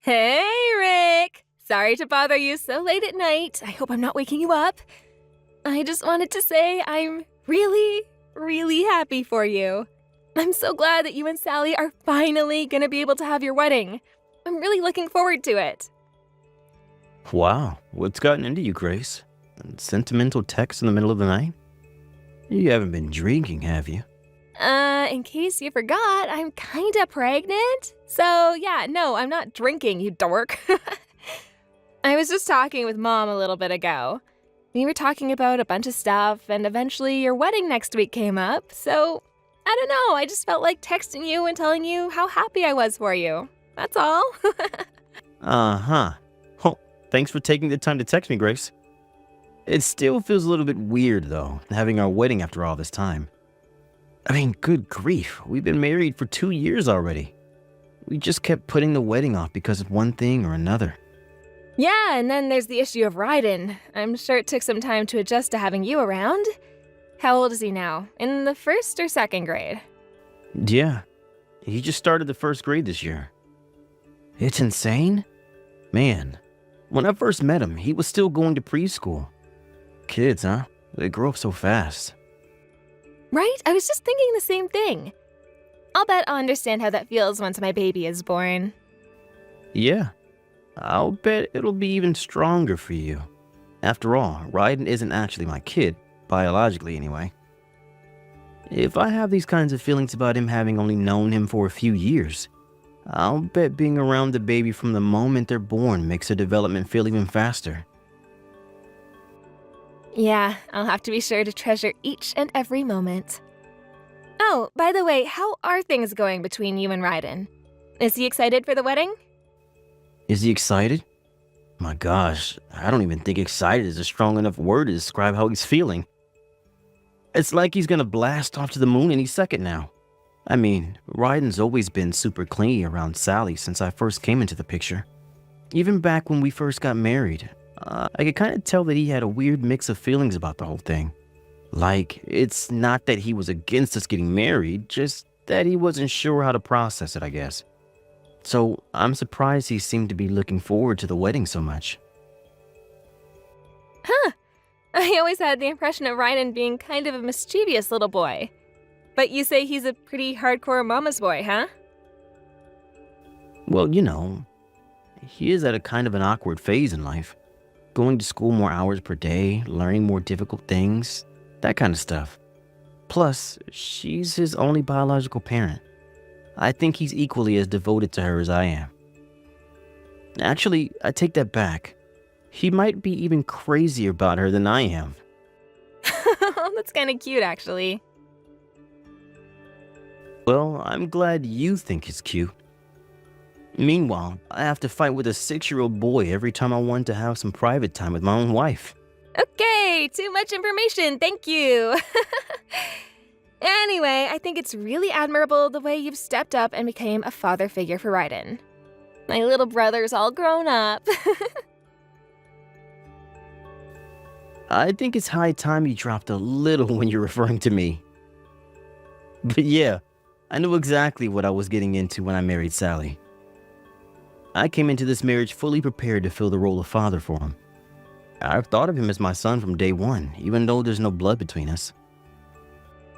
Hey, Rick! Sorry to bother you so late at night. I hope I'm not waking you up. I just wanted to say I'm really, really happy for you. I'm so glad that you and Sally are finally gonna be able to have your wedding. I'm really looking forward to it. Wow, what's gotten into you, Grace? Sentimental text in the middle of the night? You haven't been drinking, have you? In case you forgot, I'm kinda pregnant. So, yeah, no, I'm not drinking, you dork. I was just talking with Mom a little bit ago. We were talking about a bunch of stuff, and eventually your wedding next week came up, so I don't know, I just felt like texting you and telling you how happy I was for you. That's all. Uh-huh. Oh, thanks for taking the time to text me, Grace. It still feels a little bit weird, though, having our wedding after all this time. I mean, good grief, we've been married for 2 years already. We just kept putting the wedding off because of one thing or another. Yeah, and then there's the issue of Ryden. I'm sure it took some time to adjust to having you around. How old is he now? In the first or second grade? Yeah, he just started the first grade this year. It's insane. Man, when I first met him, he was still going to preschool. Kids, huh? They grow up so fast. Right? I was just thinking the same thing. I'll bet I'll understand how that feels once my baby is born. Yeah, I'll bet it'll be even stronger for you. After all, Ryden isn't actually my kid, biologically anyway. If I have these kinds of feelings about him having only known him for a few years, I'll bet being around the baby from the moment they're born makes their development feel even faster. Yeah, I'll have to be sure to treasure each and every moment. Oh, by the way, how are things going between you and Ryden? Is he excited for the wedding? Is he excited? My gosh, I don't even think excited is a strong enough word to describe how he's feeling. It's like he's gonna blast off to the moon any second now. I mean, Ryden's always been super clingy around Sally since I first came into the picture. Even back when we first got married, I could kind of tell that he had a weird mix of feelings about the whole thing. Like, it's not that he was against us getting married, just that he wasn't sure how to process it, I guess. So, I'm surprised he seemed to be looking forward to the wedding so much. Huh. I always had the impression of Ryden being kind of a mischievous little boy. But you say he's a pretty hardcore mama's boy, huh? Well, he is at a kind of an awkward phase in life. Going to school more hours per day, learning more difficult things, that kind of stuff. Plus, she's his only biological parent. I think he's equally as devoted to her as I am. Actually, I take that back. He might be even crazier about her than I am. That's kind of cute, actually. Well, I'm glad you think he's cute. Meanwhile, I have to fight with a 6-year-old boy every time I want to have some private time with my own wife. Okay, too much information, thank you. Anyway, I think it's really admirable the way you've stepped up and became a father figure for Ryden. My little brother's all grown up. I think it's high time you dropped a little when you're referring to me. But yeah, I knew exactly what I was getting into when I married Sally. I came into this marriage fully prepared to fill the role of father for him. I've thought of him as my son from day one, even though there's no blood between us.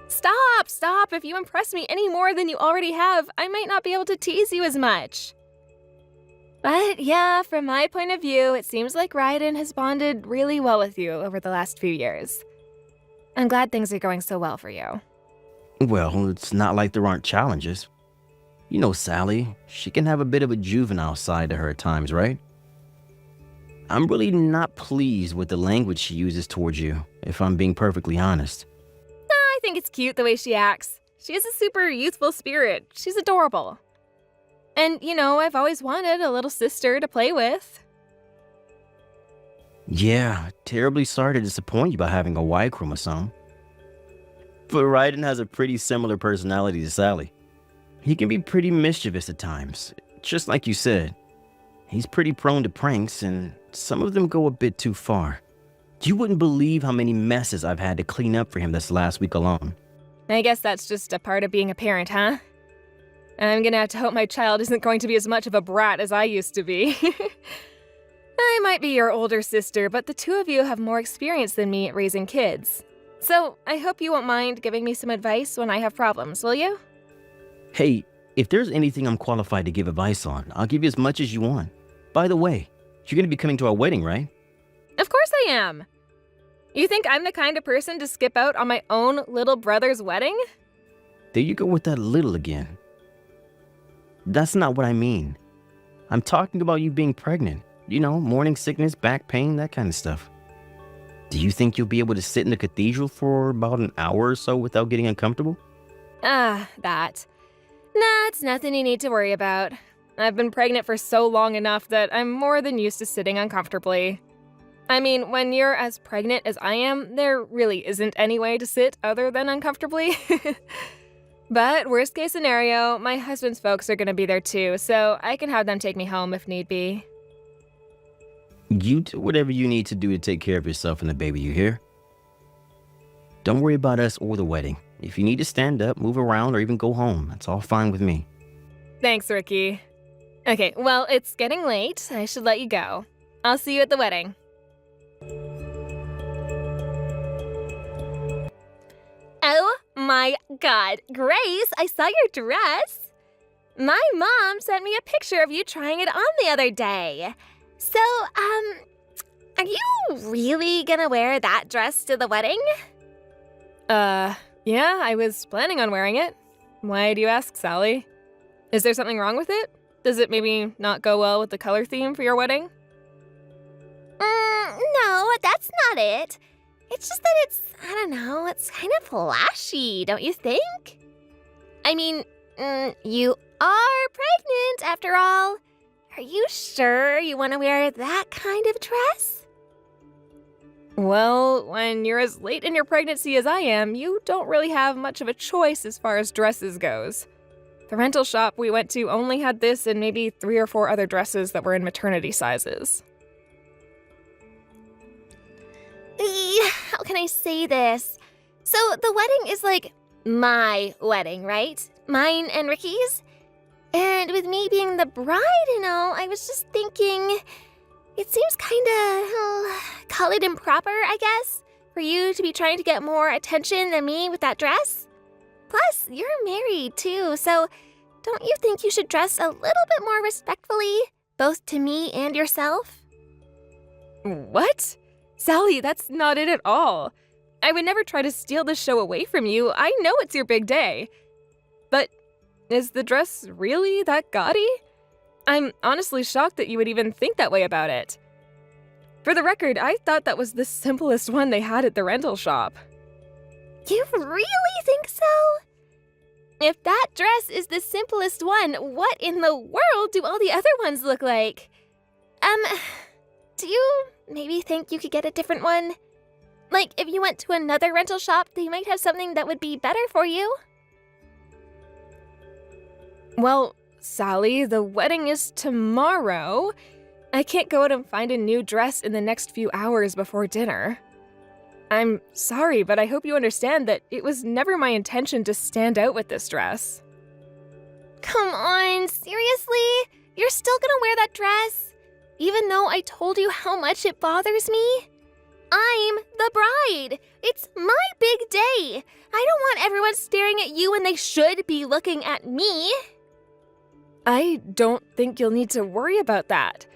Stop! If you impress me any more than you already have, I might not be able to tease you as much. But yeah, from my point of view, it seems like Ryden has bonded really well with you over the last few years. I'm glad things are going so well for you. Well, it's not like there aren't challenges. You know Sally, she can have a bit of a juvenile side to her at times, right? I'm really not pleased with the language she uses towards you, if I'm being perfectly honest. I think it's cute the way she acts. She has a super youthful spirit. She's adorable. And, I've always wanted a little sister to play with. Yeah, terribly sorry to disappoint you by having a Y chromosome. But Ryden has a pretty similar personality to Sally. He can be pretty mischievous at times, just like you said. He's pretty prone to pranks, and some of them go a bit too far. You wouldn't believe how many messes I've had to clean up for him this last week alone. I guess that's just a part of being a parent, huh? I'm gonna have to hope my child isn't going to be as much of a brat as I used to be. I might be your older sister, but the two of you have more experience than me at raising kids. So I hope you won't mind giving me some advice when I have problems, will you? Hey, if there's anything I'm qualified to give advice on, I'll give you as much as you want. By the way, you're going to be coming to our wedding, right? Of course I am. You think I'm the kind of person to skip out on my own little brother's wedding? There you go with that little again. That's not what I mean. I'm talking about you being pregnant. You know, morning sickness, back pain, that kind of stuff. Do you think you'll be able to sit in the cathedral for about an hour or so without getting uncomfortable? That. Nah, it's nothing you need to worry about. I've been pregnant for so long enough that I'm more than used to sitting uncomfortably. I mean, when you're as pregnant as I am, there really isn't any way to sit other than uncomfortably. But worst case scenario, my husband's folks are gonna be there too, so I can have them take me home if need be. You do whatever you need to do to take care of yourself and the baby, you hear? Don't worry about us or the wedding. If you need to stand up, move around, or even go home, that's all fine with me. Thanks, Ricky. Okay, well, it's getting late. I should let you go. I'll see you at the wedding. Oh my God, Grace, I saw your dress. My mom sent me a picture of you trying it on the other day. So, are you really gonna wear that dress to the wedding? Yeah, I was planning on wearing it. Why do you ask, Sally? Is there something wrong with it? Does it maybe not go well with the color theme for your wedding? No, that's not it. It's just that it's kind of flashy, don't you think? I mean, you are pregnant after all. Are you sure you want to wear that kind of dress? Well, when you're as late in your pregnancy as I am, you don't really have much of a choice as far as dresses goes. The rental shop we went to only had this and maybe 3 or 4 other dresses that were in maternity sizes. How can I say this? So the wedding is like my wedding, right? Mine and Ricky's? And with me being the bride and all, I was just thinking, it seems kinda, call it improper, I guess, for you to be trying to get more attention than me with that dress. Plus, you're married too, so don't you think you should dress a little bit more respectfully, both to me and yourself? What? Sally, that's not it at all. I would never try to steal the show away from you. I know it's your big day. But is the dress really that gaudy? I'm honestly shocked that you would even think that way about it. For the record, I thought that was the simplest one they had at the rental shop. You really think so? If that dress is the simplest one, what in the world do all the other ones look like? Do you maybe think you could get a different one? Like, if you went to another rental shop, they might have something that would be better for you. Well, Sally, the wedding is tomorrow. I can't go out and find a new dress in the next few hours before dinner. I'm sorry, but I hope you understand that it was never my intention to stand out with this dress. Come on, seriously? You're still gonna wear that dress? Even though I told you how much it bothers me? I'm the bride. It's my big day. I don't want everyone staring at you when they should be looking at me. I don't think you'll need to worry about that.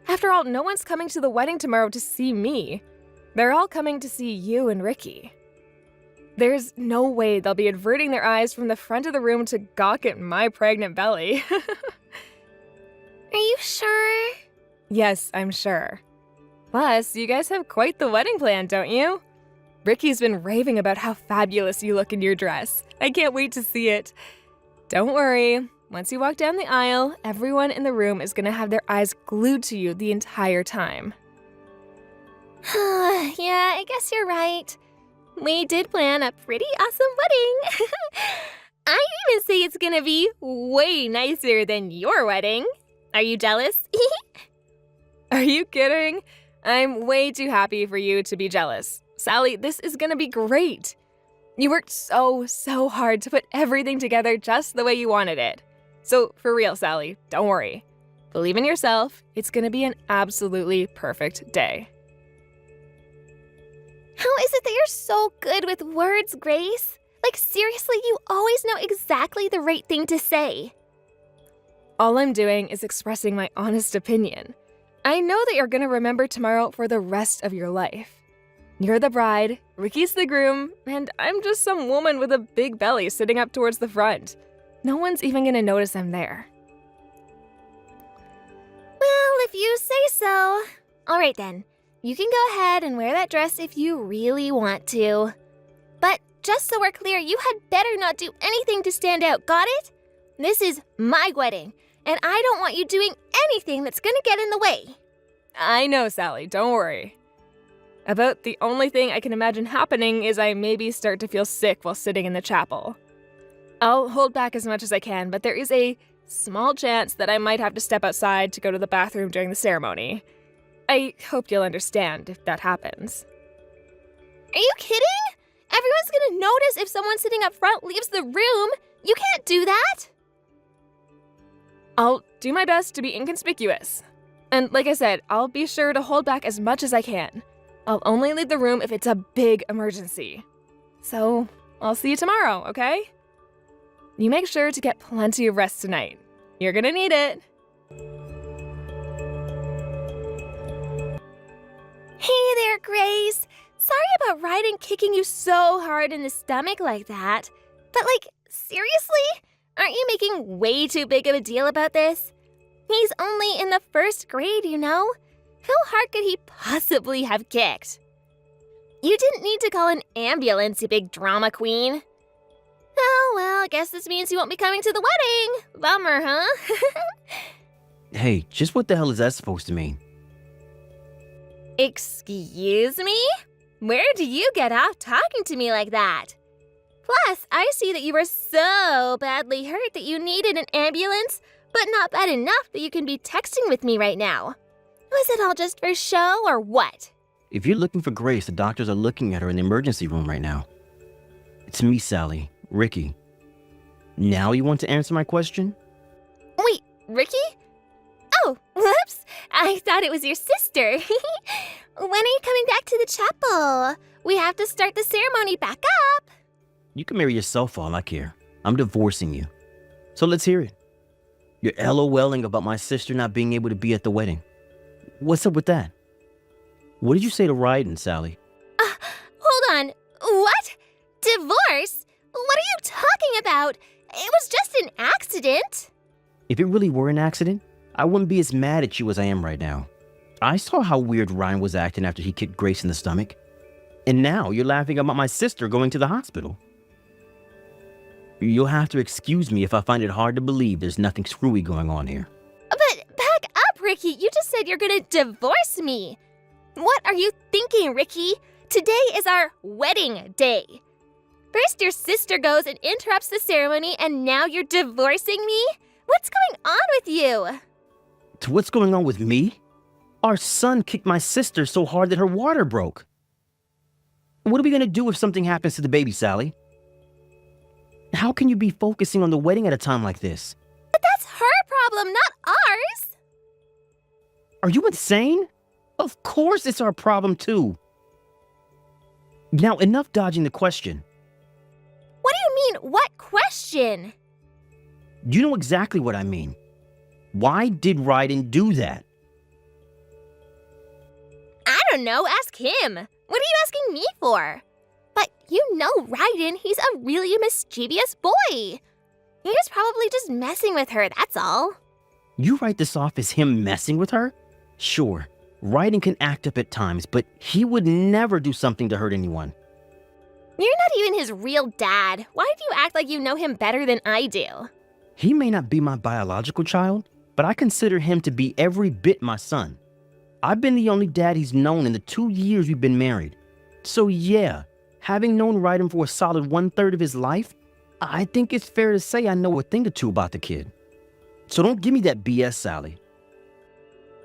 After all, no one's coming to the wedding tomorrow to see me. They're all coming to see you and Ricky. There's no way they'll be averting their eyes from the front of the room to gawk at my pregnant belly. Are you sure? Yes, I'm sure. Plus, you guys have quite the wedding plan, don't you? Ricky's been raving about how fabulous you look in your dress. I can't wait to see it. Don't worry. Once you walk down the aisle, everyone in the room is gonna have their eyes glued to you the entire time. Yeah, I guess you're right. We did plan a pretty awesome wedding. I'd even say it's gonna be way nicer than your wedding. Are you jealous? Are you kidding? I'm way too happy for you to be jealous. Sally, this is gonna be great. You worked so hard to put everything together just the way you wanted it. So for real, Sally, don't worry. Believe in yourself. It's gonna be an absolutely perfect day. How is it that you're so good with words, Grace? Like, seriously, you always know exactly the right thing to say. All I'm doing is expressing my honest opinion. I know that you're gonna remember tomorrow for the rest of your life. You're the bride, Ricky's the groom, and I'm just some woman with a big belly sitting up towards the front. No one's even gonna notice I'm there. Well, if you say so. All right then, you can go ahead and wear that dress if you really want to. But just so we're clear, you had better not do anything to stand out, got it? This is my wedding, and I don't want you doing anything that's gonna get in the way. I know, Sally, don't worry. About the only thing I can imagine happening is I maybe start to feel sick while sitting in the chapel. I'll hold back as much as I can, but there is a small chance that I might have to step outside to go to the bathroom during the ceremony. I hope you'll understand if that happens. Are you kidding? Everyone's gonna notice if someone sitting up front leaves the room. You can't do that. I'll do my best to be inconspicuous. And like I said, I'll be sure to hold back as much as I can. I'll only leave the room if it's a big emergency. So, I'll see you tomorrow, okay? You make sure to get plenty of rest tonight. You're gonna need it. Hey there, Grace. Sorry about Ryden kicking you so hard in the stomach like that. But seriously? Aren't you making way too big of a deal about this? He's only in the 1st grade, you know? How hard could he possibly have kicked? You didn't need to call an ambulance, you big drama queen. Oh, well, I guess this means you won't be coming to the wedding. Bummer, huh? Hey, just what the hell is that supposed to mean? Excuse me? Where do you get off talking to me like that? Plus, I see that you were so badly hurt that you needed an ambulance, but not bad enough that you can be texting with me right now. Was it all just for show or what? If you're looking for Grace, the doctors are looking at her in the emergency room right now. It's me, Sally. Ricky. Now you want to answer my question? Wait, Ricky? Oh, whoops. I thought it was your sister. When are you coming back to the chapel? We have to start the ceremony back up. You can marry yourself for all I care. I'm divorcing you. So let's hear it. You're LOLing about my sister not being able to be at the wedding. What's up with that? What did you say to Ryden, Sally? Hold on. What? Divorce? What are you talking about? It was just an accident. If it really were an accident, I wouldn't be as mad at you as I am right now. I saw how weird Ryan was acting after he kicked Grace in the stomach. And now you're laughing about my sister going to the hospital. You'll have to excuse me if I find it hard to believe there's nothing screwy going on here. But back up, Ricky. You just said you're gonna divorce me. What are you thinking, Ricky? Today is our wedding day. First your sister goes and interrupts the ceremony, and now you're divorcing me? What's going on with you? To what's going on with me? Our son kicked my sister so hard that her water broke. What are we gonna do if something happens to the baby, Sally? How can you be focusing on the wedding at a time like this? But that's her problem, not ours. Are you insane? Of course it's our problem too. Now, enough dodging the question. What do you mean, what question? You know exactly what I mean. Why did Ryden do that? I don't know, ask him. What are you asking me for? But you know Ryden, he's a really mischievous boy. He was probably just messing with her, that's all. You write this off as him messing with her? Sure, Ryden can act up at times, but he would never do something to hurt anyone. You're not even his real dad. Why do you act like you know him better than I do? He may not be my biological child, but I consider him to be every bit my son. I've been the only dad he's known in the 2 years we've been married. So yeah, having known Ryden for a solid 1/3 of his life, I think it's fair to say I know a thing or two about the kid. So don't give me that BS, Sally.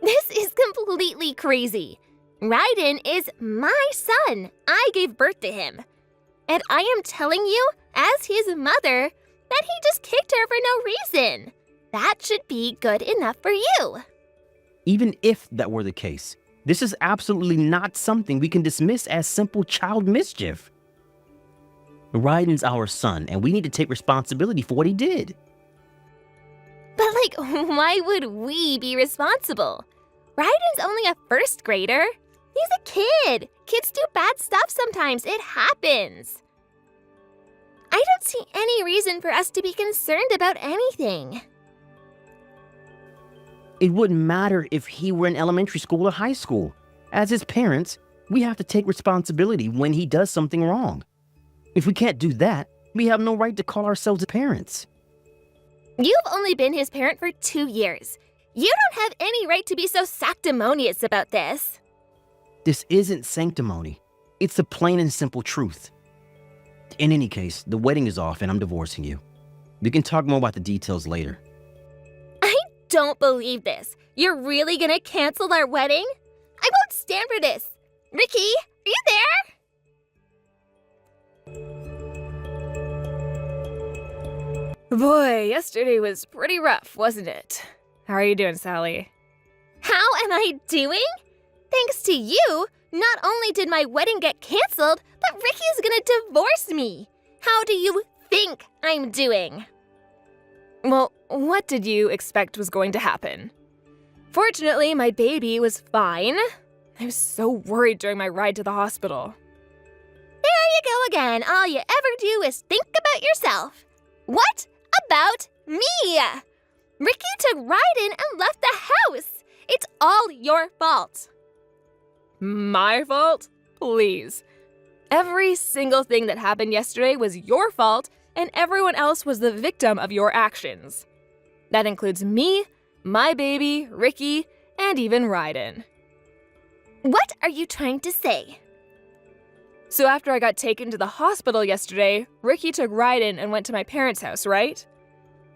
This is completely crazy. Ryden is my son. I gave birth to him. And I am telling you, as his mother, that he just kicked her for no reason. that should be good enough for you. Even if that were the case, this is absolutely not something we can dismiss as simple child mischief. Ryden's our son, and we need to take responsibility for what he did. But why would we be responsible? Ryden's only a first grader. He's a kid. Kids do bad stuff sometimes. It happens. I don't see any reason for us to be concerned about anything. It wouldn't matter if he were in elementary school or high school. As his parents, we have to take responsibility when he does something wrong. If we can't do that, we have no right to call ourselves parents. You've only been his parent for 2 years. You don't have any right to be so sanctimonious about this. This isn't sanctimony. It's the plain and simple truth. In any case, the wedding is off and I'm divorcing you. We can talk more about the details later. I don't believe this. You're really gonna cancel our wedding? I won't stand for this. Ricky, are you there? Boy, yesterday was pretty rough, wasn't it? How are you doing, Sally? How am I doing? Thanks to you, not only did my wedding get canceled, but Ricky's gonna divorce me. How do you think I'm doing? Well, what did you expect was going to happen? Fortunately, my baby was fine. I was so worried during my ride to the hospital. There you go again. All you ever do is think about yourself. What about me? Ricky took Ryden and left the house. It's all your fault. My fault? Please. Every single thing that happened yesterday was your fault, and everyone else was the victim of your actions. That includes me, my baby, Ricky, and even Ryden. What are you trying to say? So after I got taken to the hospital yesterday, Ricky took Ryden and went to my parents' house, right?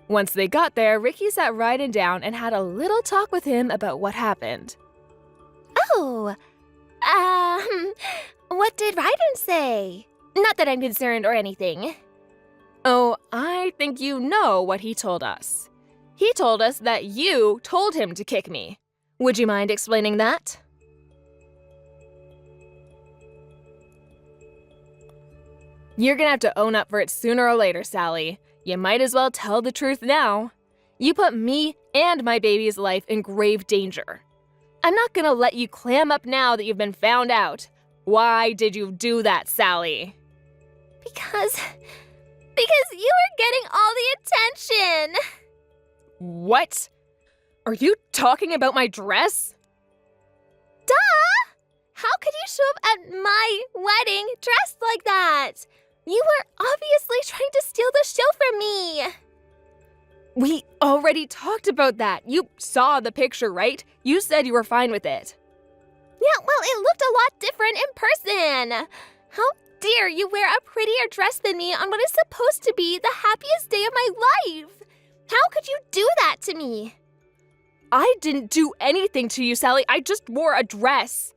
Once they got there, Ricky sat Ryden down and had a little talk with him about what happened. Oh, what did Ryden say? Not that I'm concerned or anything. Oh, I think you know what he told us. He told us that you told him to kick me. Would you mind explaining that? You're gonna have to own up for it sooner or later, Sally. You might as well tell the truth now. You put me and my baby's life in grave danger. I'm not gonna let you clam up now that you've been found out. Why did you do that, Sally? Because you were getting all the attention. What? Are you talking about my dress? Duh! How could you show up at my wedding dressed like that? You were obviously trying to steal the show from me. We already talked about that. You saw the picture, right? You said you were fine with it. Yeah, well, it looked a lot different in person. How dare you wear a prettier dress than me on what is supposed to be the happiest day of my life? How could you do that to me? I didn't do anything to you, Sally. I just wore a dress.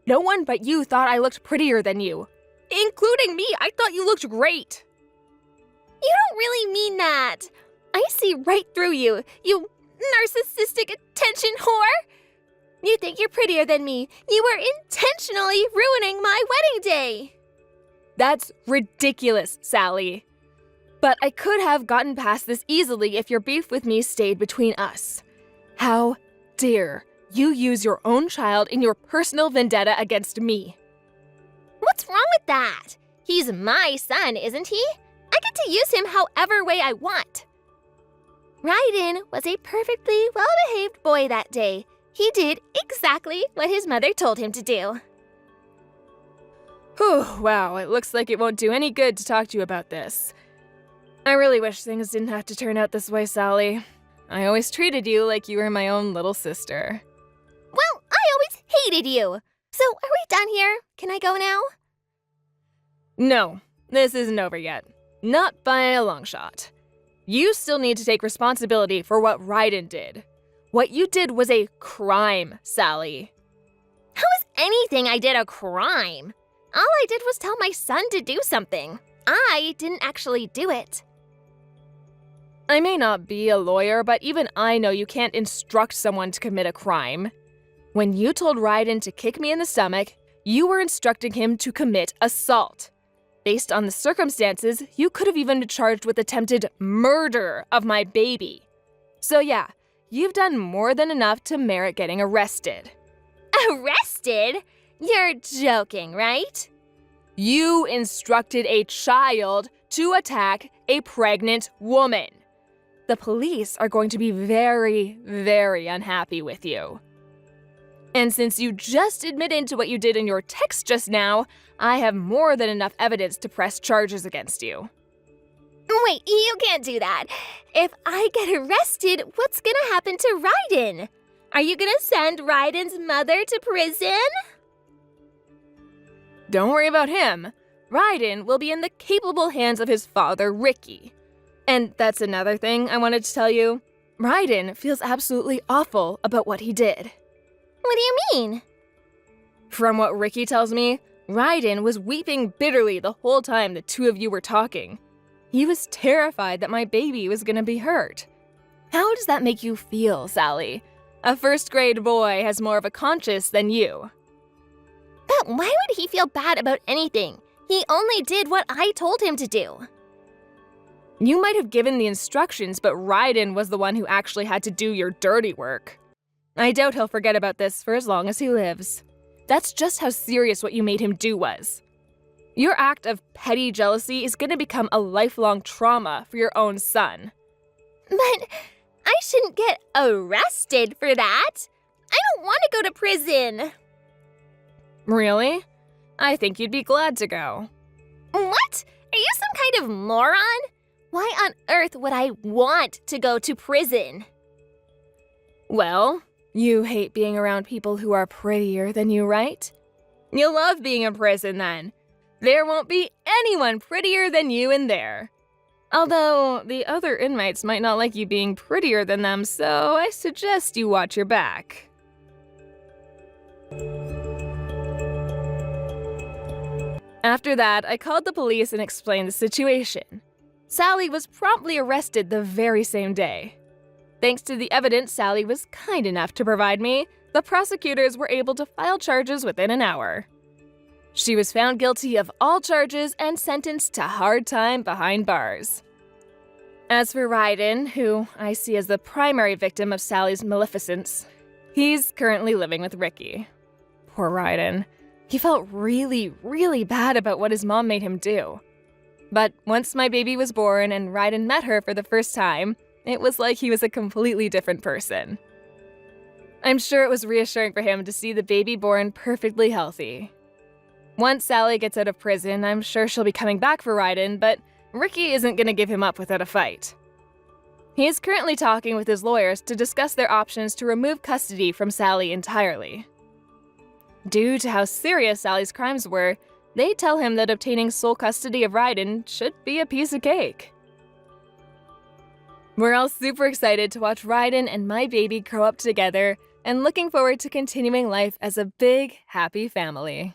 No one but you thought I looked prettier than you. Including me. I thought you looked great. You don't really mean that. I see right through you, you narcissistic attention whore. You think you're prettier than me. You were intentionally ruining my wedding day. That's ridiculous, Sally. But I could have gotten past this easily if your beef with me stayed between us. How dare you use your own child in your personal vendetta against me? What's wrong with that? He's my son, isn't he? I get to use him however way I want. Ryden was a perfectly well-behaved boy that day. He did exactly what his mother told him to do. Whew, wow, it looks like it won't do any good to talk to you about this. I really wish things didn't have to turn out this way, Sally. I always treated you like you were my own little sister. Well, I always hated you. So, are we done here? Can I go now? No, this isn't over yet. Not by a long shot. You still need to take responsibility for what Ryden did. What you did was a crime, Sally. How is anything I did a crime? All I did was tell my son to do something. I didn't actually do it. I may not be a lawyer, but even I know you can't instruct someone to commit a crime. When you told Ryden to kick me in the stomach, you were instructing him to commit assault. Based on the circumstances, you could have even been charged with attempted murder of my baby. So yeah, you've done more than enough to merit getting arrested. Arrested? You're joking, right? You instructed a child to attack a pregnant woman. The police are going to be very, very unhappy with you. And since you just admitted to what you did in your text just now, I have more than enough evidence to press charges against you. Wait, you can't do that. If I get arrested, what's gonna happen to Ryden? Are you gonna send Ryden's mother to prison? Don't worry about him. Ryden will be in the capable hands of his father, Ricky. And that's another thing I wanted to tell you. Ryden feels absolutely awful about what he did. What do you mean? From what Ricky tells me, Ryden was weeping bitterly the whole time the two of you were talking. He was terrified that my baby was gonna be hurt. How does that make you feel, Sally? A first-grade boy has more of a conscience than you. But why would he feel bad about anything? He only did what I told him to do. You might have given the instructions, but Ryden was the one who actually had to do your dirty work. I doubt he'll forget about this for as long as he lives. That's just how serious what you made him do was. Your act of petty jealousy is going to become a lifelong trauma for your own son. But I shouldn't get arrested for that. I don't want to go to prison. Really? I think you'd be glad to go. What? Are you some kind of moron? Why on earth would I want to go to prison? Well, you hate being around people who are prettier than you, right? You'll love being in prison then. There won't be anyone prettier than you in there. Although, the other inmates might not like you being prettier than them, so I suggest you watch your back. After that, I called the police and explained the situation. Sally was promptly arrested the very same day. Thanks to the evidence Sally was kind enough to provide me, the prosecutors were able to file charges within an hour. She was found guilty of all charges and sentenced to hard time behind bars. As for Ryden, who I see as the primary victim of Sally's maleficence, he's currently living with Ricky. Poor Ryden. He felt really, really bad about what his mom made him do. But once my baby was born and Ryden met her for the first time, it was like he was a completely different person. I'm sure it was reassuring for him to see the baby born perfectly healthy. Once Sally gets out of prison, I'm sure she'll be coming back for Ryden, but Ricky isn't going to give him up without a fight. He is currently talking with his lawyers to discuss their options to remove custody from Sally entirely. Due to how serious Sally's crimes were, they tell him that obtaining sole custody of Ryden should be a piece of cake. We're all super excited to watch Ryden and my baby grow up together and looking forward to continuing life as a big, happy family.